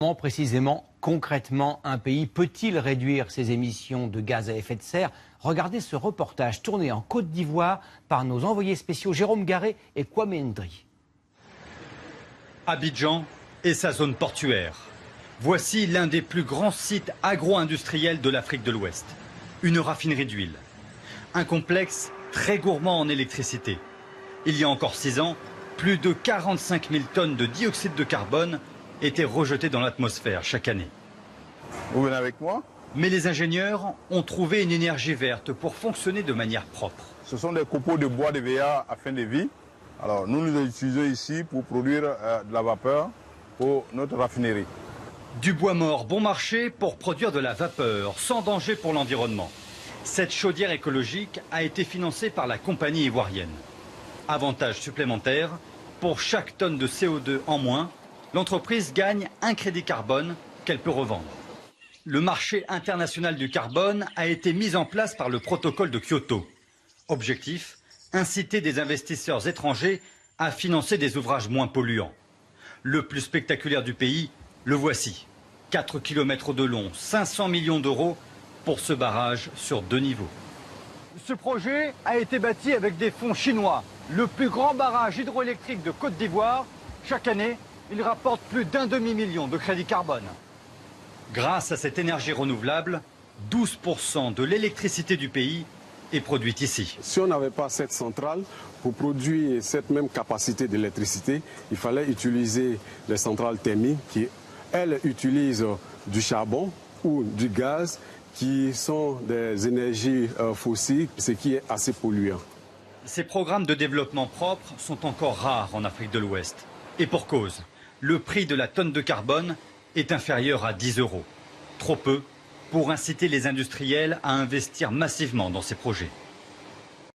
Comment précisément, concrètement, un pays peut-il réduire ses émissions de gaz à effet de serre? Regardez ce reportage tourné en Côte d'Ivoire par nos envoyés spéciaux Jérôme Garé et Kwame Ndri. Abidjan et sa zone portuaire. Voici l'un des plus grands sites agro-industriels de l'Afrique de l'Ouest. Une raffinerie d'huile. Un complexe très gourmand en électricité. Il y a encore 6 ans, plus de 45 000 tonnes de dioxyde de carbone étaient rejetées dans l'atmosphère chaque année. Vous venez avec moi? Mais les ingénieurs ont trouvé une énergie verte pour fonctionner de manière propre. Ce sont des copeaux de bois de VA à fin de vie. Alors nous les utilisons ici pour produire de la vapeur pour notre raffinerie. Du bois mort bon marché pour produire de la vapeur, sans danger pour l'environnement. Cette chaudière écologique a été financée par la compagnie ivoirienne. Avantage supplémentaire, pour chaque tonne de CO2 en moins, l'entreprise gagne un crédit carbone qu'elle peut revendre. Le marché international du carbone a été mis en place par le protocole de Kyoto. Objectif, inciter des investisseurs étrangers à financer des ouvrages moins polluants. Le plus spectaculaire du pays, le voici. 4 km de long, 500 millions d'euros pour ce barrage sur 2 niveaux. Ce projet a été bâti avec des fonds chinois. Le plus grand barrage hydroélectrique de Côte d'Ivoire. Chaque année, il rapporte plus d'1 demi-million de crédits carbone. Grâce à cette énergie renouvelable, 12% de l'électricité du pays est produite ici. Si on n'avait pas cette centrale, pour produire cette même capacité d'électricité, il fallait utiliser les centrales thermiques qui, elles, utilisent du charbon ou du gaz, qui sont des énergies fossiles, ce qui est assez polluant. Ces programmes de développement propre sont encore rares en Afrique de l'Ouest. Et pour cause, le prix de la tonne de carbone est inférieur à 10 euros. Trop peu pour inciter les industriels à investir massivement dans ces projets.